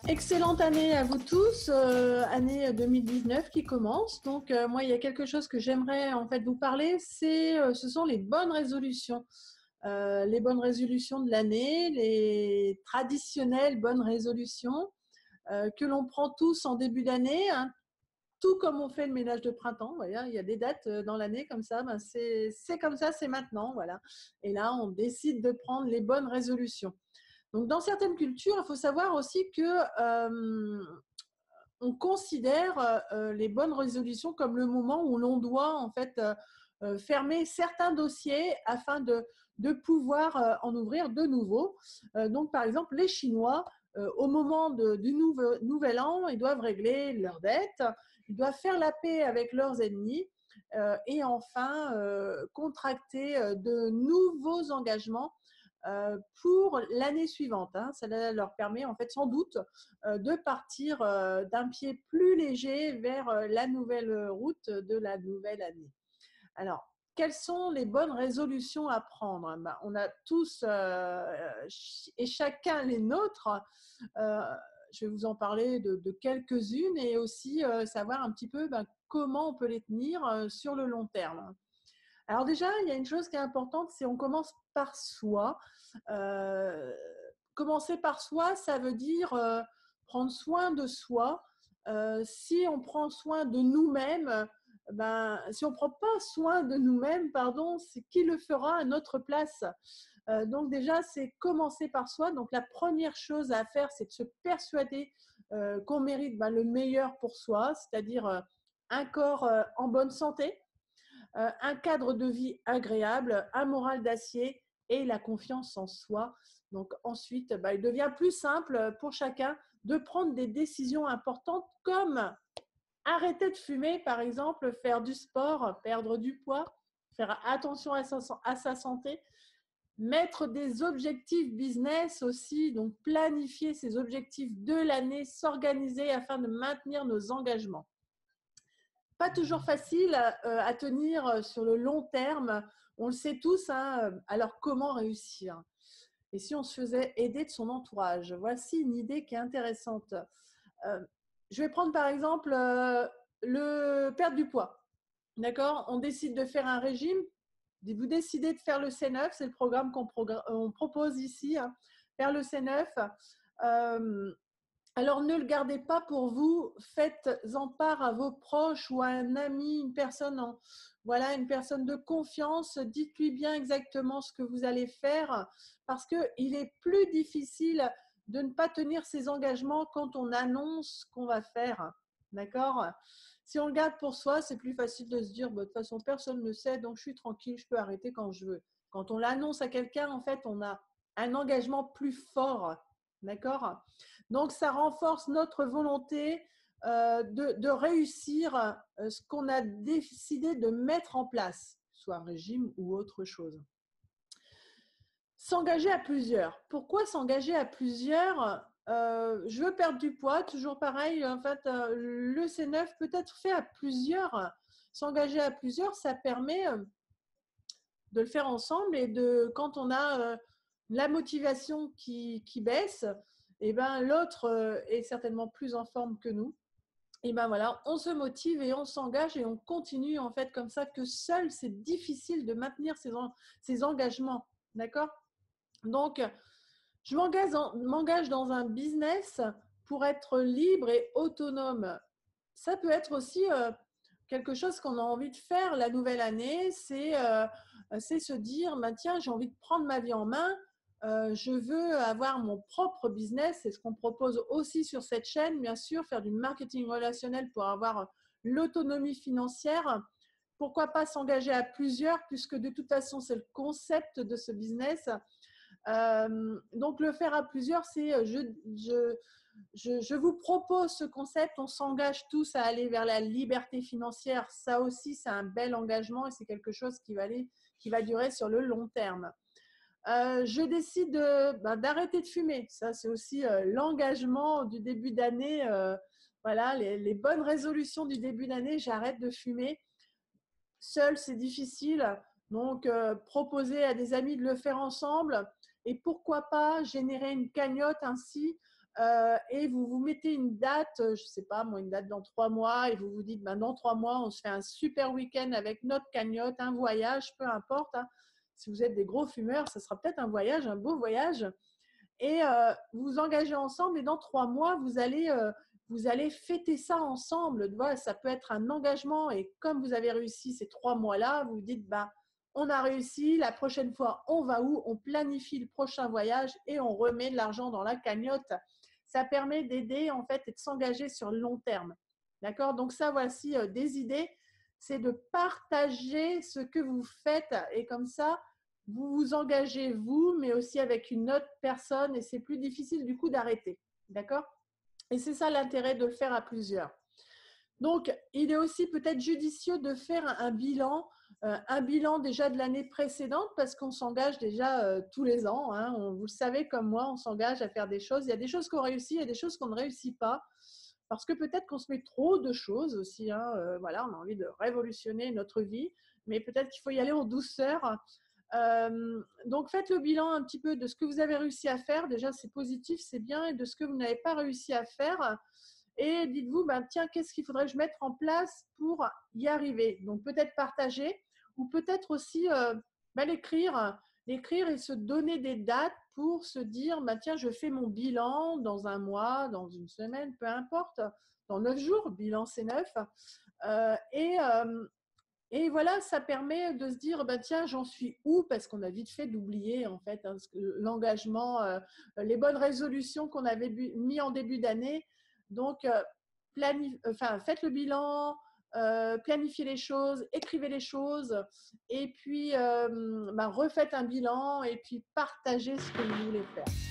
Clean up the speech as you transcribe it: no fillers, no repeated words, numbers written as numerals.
Excellente année à vous tous, année 2019 qui commence. Donc moi, il y a quelque chose que j'aimerais en fait vous parler, ce sont les bonnes résolutions. Les bonnes résolutions de l'année, les traditionnelles bonnes résolutions que l'on prend tous en début d'année, hein, tout comme on fait le ménage de printemps. Voilà, il y a des dates dans l'année comme ça, ben c'est comme ça, c'est maintenant, voilà. Et là, on décide de prendre les bonnes résolutions. Donc, dans certaines cultures, il faut savoir aussi que on considère les bonnes résolutions comme le moment où l'on doit en fait fermer certains dossiers afin de pouvoir en ouvrir de nouveaux. Donc, par exemple, les Chinois, au moment du nouvel an, ils doivent régler leurs dettes, ils doivent faire la paix avec leurs ennemis et enfin contracter de nouveaux engagements pour l'année suivante. Hein. Ça leur permet en fait sans doute de partir d'un pied plus léger vers la nouvelle route de la nouvelle année. Alors, quelles sont les bonnes résolutions à prendre? Ben, on a tous et chacun les nôtres. Euh, je vais vous en parler de quelques-unes et aussi savoir un petit peu comment on peut les tenir sur le long terme. Alors déjà, il y a une chose qui est importante, c'est on commence par soi. Euh, Commencer par soi, ça veut dire prendre soin de soi. Si on prend soin de nous-mêmes, si on ne prend pas soin de nous-mêmes, pardon, c'est qui le fera à notre place. Donc déjà, c'est commencer par soi. Donc la première chose à faire, c'est de se persuader qu'on mérite le meilleur pour soi, c'est-à-dire un corps en bonne santé, un cadre de vie agréable, un moral d'acier et la confiance en soi. Donc ensuite, il devient plus simple pour chacun de prendre des décisions importantes comme arrêter de fumer, par exemple, faire du sport, perdre du poids, faire attention à sa santé, mettre des objectifs business aussi, donc planifier ses objectifs de l'année, s'organiser afin de maintenir nos engagements. Pas toujours facile à tenir sur le long terme. On le sait tous, hein, alors comment réussir? Et si on se faisait aider de son entourage? Voici une idée qui est intéressante. Je vais prendre par exemple le perdre du poids. D'accord? On décide de faire un régime. Vous décidez de faire le C9, c'est le programme qu'on propose ici, hein, faire le C9. Euh, alors ne le gardez pas pour vous, faites-en part à vos proches ou à un ami, une personne de confiance. Dites-lui bien exactement ce que vous allez faire parce qu'il est plus difficile de ne pas tenir ses engagements quand on annonce qu'on va faire. D'accord? Si on le garde pour soi, c'est plus facile de se dire de toute façon personne ne le sait, donc je suis tranquille, je peux arrêter quand je veux. Quand on l'annonce à quelqu'un, en fait, on a un engagement plus fort. D'accord? Donc, ça renforce notre volonté de réussir ce qu'on a décidé de mettre en place, soit un régime ou autre chose. S'engager à plusieurs. Pourquoi s'engager à plusieurs? Je veux perdre du poids, toujours pareil. En fait, le C9 peut être fait à plusieurs. S'engager à plusieurs, ça permet de le faire ensemble et quand on a la motivation qui baisse, et l'autre est certainement plus en forme que nous. Et voilà, on se motive et on s'engage et on continue en fait comme ça que seul c'est difficile de maintenir ses engagements. D'accord? Donc, je m'engage dans un business pour être libre et autonome. Ça peut être aussi quelque chose qu'on a envie de faire la nouvelle année, c'est se dire, tiens, j'ai envie de prendre ma vie en main, je veux avoir mon propre business, c'est ce qu'on propose aussi sur cette chaîne, bien sûr, faire du marketing relationnel pour avoir l'autonomie financière. Pourquoi pas s'engager à plusieurs, puisque de toute façon, c'est le concept de ce business. Donc, le faire à plusieurs, c'est je vous propose ce concept, on s'engage tous à aller vers la liberté financière. Ça aussi, c'est un bel engagement et c'est quelque chose qui va durer sur le long terme. Je décide d'arrêter de fumer. Ça, c'est aussi l'engagement du début d'année. Voilà, les bonnes résolutions du début d'année, j'arrête de fumer. Seul, c'est difficile. Donc, proposer à des amis de le faire ensemble. Et pourquoi pas générer une cagnotte ainsi et vous vous mettez une date, je ne sais pas moi, une date dans 3 mois, et vous vous dites, ben, dans 3 mois, on se fait un super week-end avec notre cagnotte, un voyage, peu importe, hein. Si vous êtes des gros fumeurs, ça sera peut-être un voyage, un beau voyage. Et vous vous engagez ensemble, et dans 3 mois, vous allez fêter ça ensemble. Voilà, ça peut être un engagement, et comme vous avez réussi ces 3 mois-là, vous vous dites, bah, on a réussi, la prochaine fois, on va où? On planifie le prochain voyage et on remet de l'argent dans la cagnotte. Ça permet d'aider en fait et de s'engager sur le long terme. D'accord? Donc ça, voici des idées. C'est de partager ce que vous faites, et comme ça, vous vous engagez vous, mais aussi avec une autre personne, et c'est plus difficile du coup d'arrêter. D'accord? Et c'est ça l'intérêt de le faire à plusieurs. Donc, il est aussi peut-être judicieux de faire un bilan déjà de l'année précédente, parce qu'on s'engage déjà tous les ans, hein. Vous le savez comme moi, on s'engage à faire des choses. Il y a des choses qu'on réussit, il y a des choses qu'on ne réussit pas, parce que peut-être qu'on se met trop de choses aussi, hein. Voilà, on a envie de révolutionner notre vie, mais peut-être qu'il faut y aller en douceur. Donc, faites le bilan un petit peu de ce que vous avez réussi à faire. Déjà, c'est positif, c'est bien, et de ce que vous n'avez pas réussi à faire. Et dites-vous, ben, tiens, qu'est-ce qu'il faudrait que je mette en place pour y arriver? Donc, peut-être partager, ou peut-être aussi ben, l'écrire et se donner des dates pour se dire, ben, tiens, je fais mon bilan dans un mois, dans une semaine, peu importe, dans 9 jours, bilan c'est 9. Euh, et, euh, et voilà, ça permet de se dire, bah, tiens, j'en suis où? Parce qu'on a vite fait d'oublier, en fait, hein, l'engagement, les bonnes résolutions qu'on avait mis en début d'année. Donc, faites le bilan, planifiez les choses, écrivez les choses, et puis bah, refaites un bilan, et puis partagez ce que vous voulez faire.